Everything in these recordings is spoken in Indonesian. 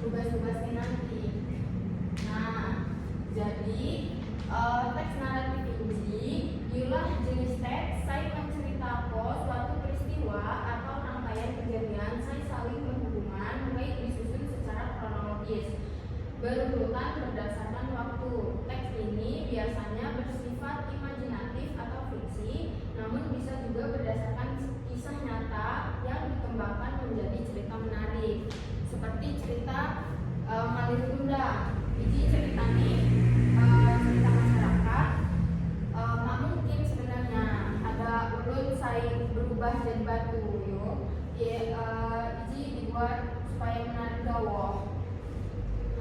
tugas-tugasnya nanti. Nah, jadi teks naratif ini ialah jenis teks saya menceritakan suatu peristiwa atau rangkaian kejadian saya saling berhubungan baik disusun secara kronologis berurutan berdasarkan waktu. Teks ini biasanya bersifat imajinatif atau fiksi, namun bisa juga berdasarkan kisah nyata yang dikembangkan menjadi cerita menarik. Seperti cerita Malin Kundang. Ini cerita ini cerita masyarakat. Mak mungkin sebenarnya ada ulun saya berubah jadi batu yo. Ini dibuat supaya menarik gawa.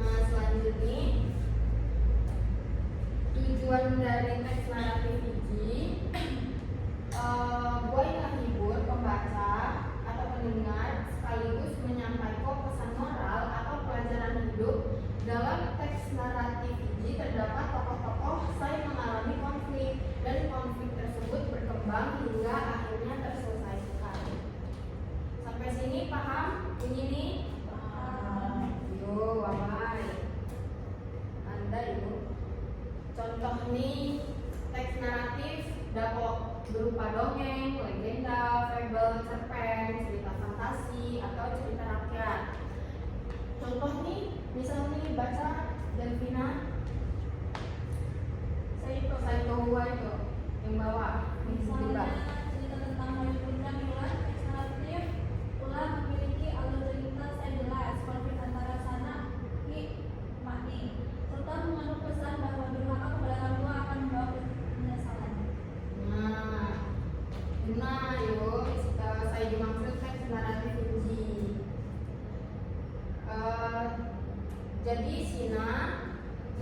Nah, selanjutnya tujuan dari teks naratif ini buat menghibur pembaca atau pendengar sekaligus menyampaikan pesan moral atau pelajaran hidup. Dalam teks naratif ini terdapat tokoh-tokoh saya mengalami konflik dan konflik tersebut berkembang hingga akhirnya terselesaikan. Sampai sini paham? Ini nih? Paham. Yo, wamai. Anda yuk. Contoh nih teks naratif dapat berupa dongeng, legenda, fable, cerpen, cerita fantasi atau cerita rakyat. Contoh nih, misalnya baca Delvina, saya bawa itu yang bawah. Misalnya cerita tentang Malin Kundang ialah teks naratif ulah memiliki alur cerita saya jelas, konflik antara sana makni, serta mengandung pesan bahwa durhaka kepada orang tua akan membawa penyesalan. Nah, yuk saya dimaksud teks naratif uji. Jadi sina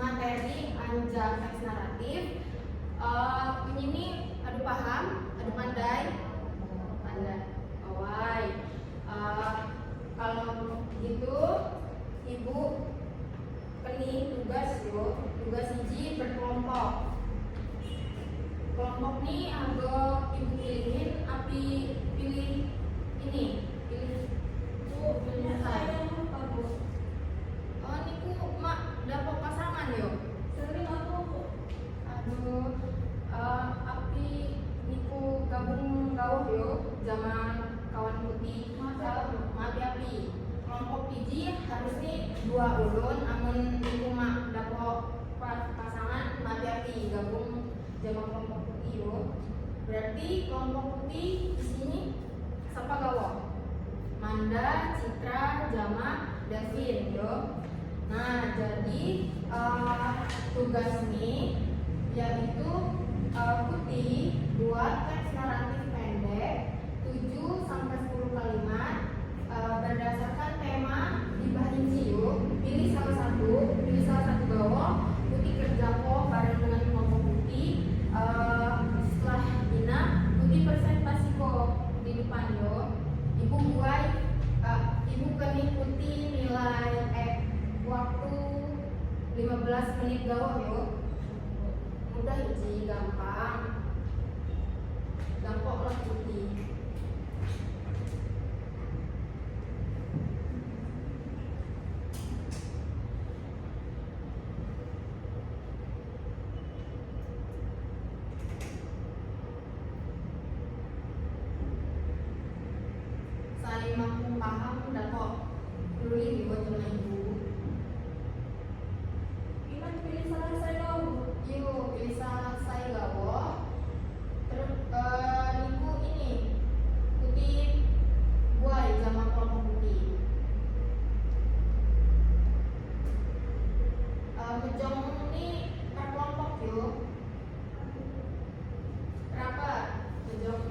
materi anja teks naratif ini ada paham, ada pandai, awai. Kalau gitu ibu penih tugas hiji berkelompok. Kelompok ini agak ibu pilihin api pilih saya. Oh niku mak dapat pasangan yo. Sering aku api niku gabung gaul yo zaman kawan putih mati api. Kelompok hiji harusnya 2 ulun, amun niku mak dapat pasangan mati api gabung zaman kelompok putih yo. Berarti kelompok putih di sini siapa gawa? Manda, Citra, Jama, Davin yo. Nah, jadi tugas ini yaitu putih buat teks naratif pendek 7 sampai 10 kalimat berdasarkan tema di bahinci yuk. Pilih salah satu gawa, putih kerja bareng dengan kelompok putih. Setelah bina putih presentasi di depan yo. Ibu buat ibu kena putih nilai waktu 15 menit gawa yo. Mudah hiji, gampang lah putih. Saya mampu paham dan kok peduli buat sama ibu. pilih salah saya gaul. Pilih salah saya gawa. Terus niku ini putih buai zaman kelompok putih. Kejong ini per kelompok yuk. Berapa kejong?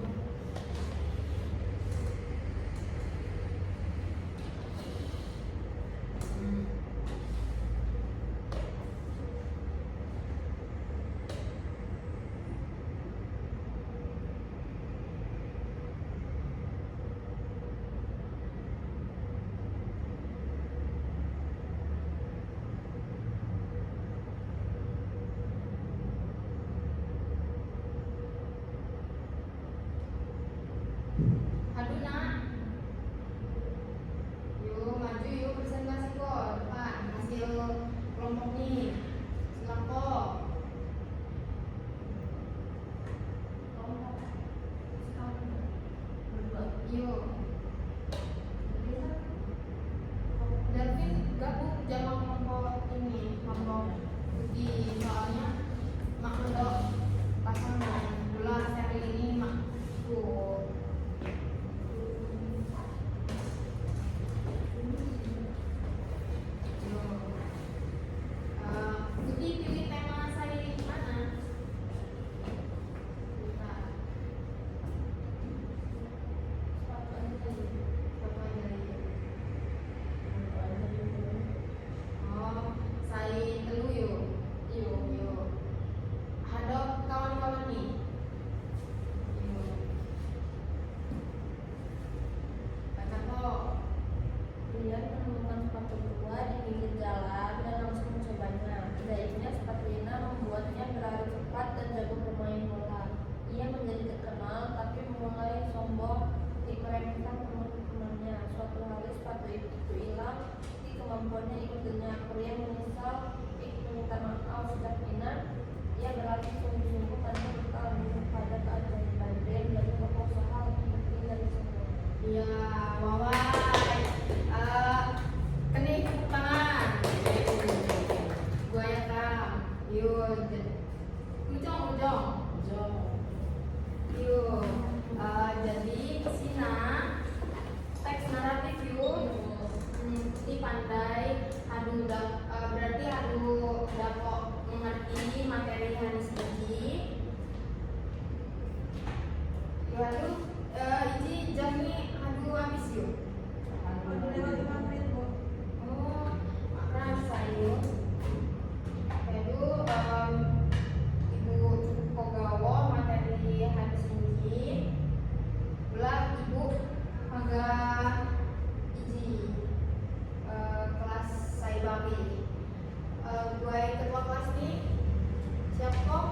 sepatu itu hilang, di kemampuannya ikut dengan pria menyesal, minta maaf sejak minat. Ia berarti sungguh-sungguh tanpa bekal pada keajaiban dan bagi usaha untuk berpindah dari semua. Ya, wawai. Keni tepuk tangan. Gua ya kam. Yuk. Ujong. Yuk. Jadi sina teks naratif yuk. Ini pandai berarti dapat mengerti materi Hanis ini. Lalu ini jami habis yuk. Lewat 5 menit, Bu. Oh, rasa yuk. Lalu ibu cukup pogawo materi Hanis ini. Ulah ibu agak kelas saya babi. Gue ketua kelas nih. Siap kok?